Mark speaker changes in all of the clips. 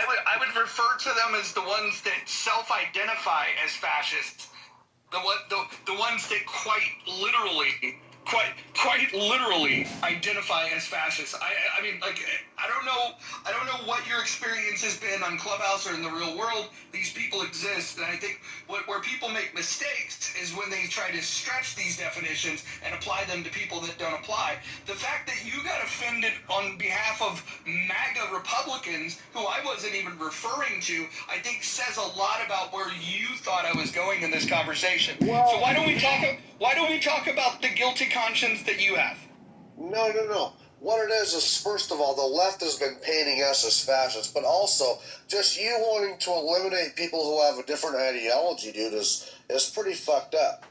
Speaker 1: I would refer to them as the ones that self-identify as fascists. The ones that quite literally identify as fascists. I mean, like, I don't know what your experience has been on Clubhouse or in the real world. These people exist, and I think where people make mistakes is when they try to stretch these definitions and apply them to people that don't apply. The fact that you got offended on behalf of MAGA Republicans, who I wasn't even referring to, I think says a lot about where you thought I was going in this conversation.
Speaker 2: Well,
Speaker 1: so why don't we talk about the guilty conscience that you have?
Speaker 2: No. What it is first of all, the left has been painting us as fascists, but also just you wanting to eliminate people who have a different ideology, dude, is pretty fucked up.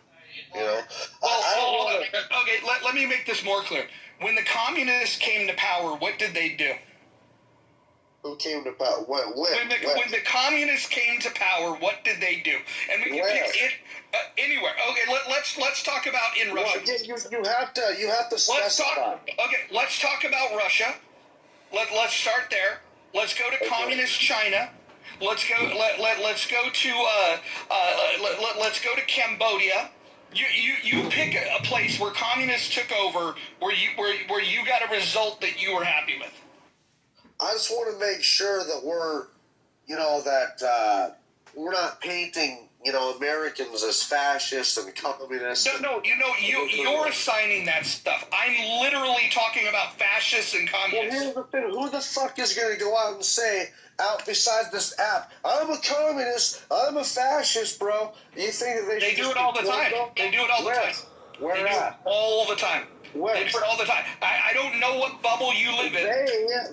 Speaker 2: You know?
Speaker 1: Okay, let me make this more clear. When the communists came to power, what did they do?
Speaker 2: Who came to power? When
Speaker 1: the communists came to power, what did they do? And we can pick it anywhere. Okay, let's talk about in Russia.
Speaker 2: Well, you have to specify.
Speaker 1: Let's talk about Russia. Let's start there. Let's go to communist China. Let's go to Cambodia. You pick a place where communists took over, where you got a result that you were happy with.
Speaker 2: I just want to make sure that we're not painting, Americans as fascists and communists.
Speaker 1: No, you're assigning that stuff. I'm literally talking about fascists and communists.
Speaker 2: Well, here's the thing. Who the fuck is going to go out and say, besides this app, I'm a communist, I'm a fascist, bro? You think that
Speaker 1: they do it all the time. They do it all the time.
Speaker 2: Where
Speaker 1: they do it all the time.
Speaker 2: Where?
Speaker 1: They do it all the time. I don't know what bubble you live in.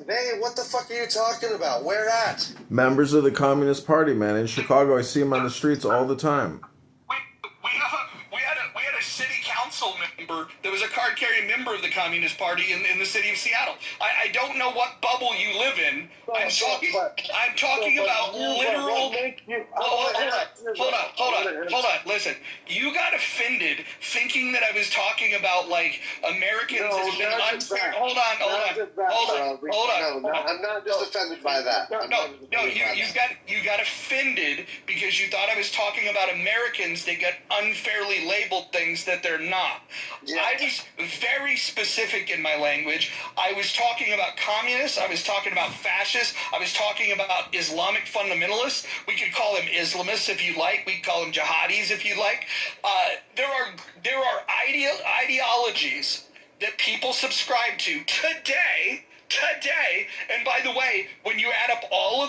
Speaker 2: They, what the fuck are you talking about? Where at?
Speaker 3: Members of the Communist Party, man. In Chicago, I see them on the streets all the time.
Speaker 1: We had a city council member that was a card-carrying member of the Communist Party in the city of Seattle. I don't know what bubble you live in. I'm talking about literal. Hold on. Listen, you got offended thinking that I was talking about like Americans as being unfair. Hold on.
Speaker 2: I'm not just offended by that.
Speaker 1: You got offended because you thought I was talking about Americans that got unfairly labeled things that they're not. Yeah. I was very specific in my language. I was talking about communists. I was talking about fascists. I was talking about Islamic fundamentalists. We could call them Islamists if you like. We could call them jihadis if you like. There are ideologies that people subscribe to today. And by the way, when you add up all of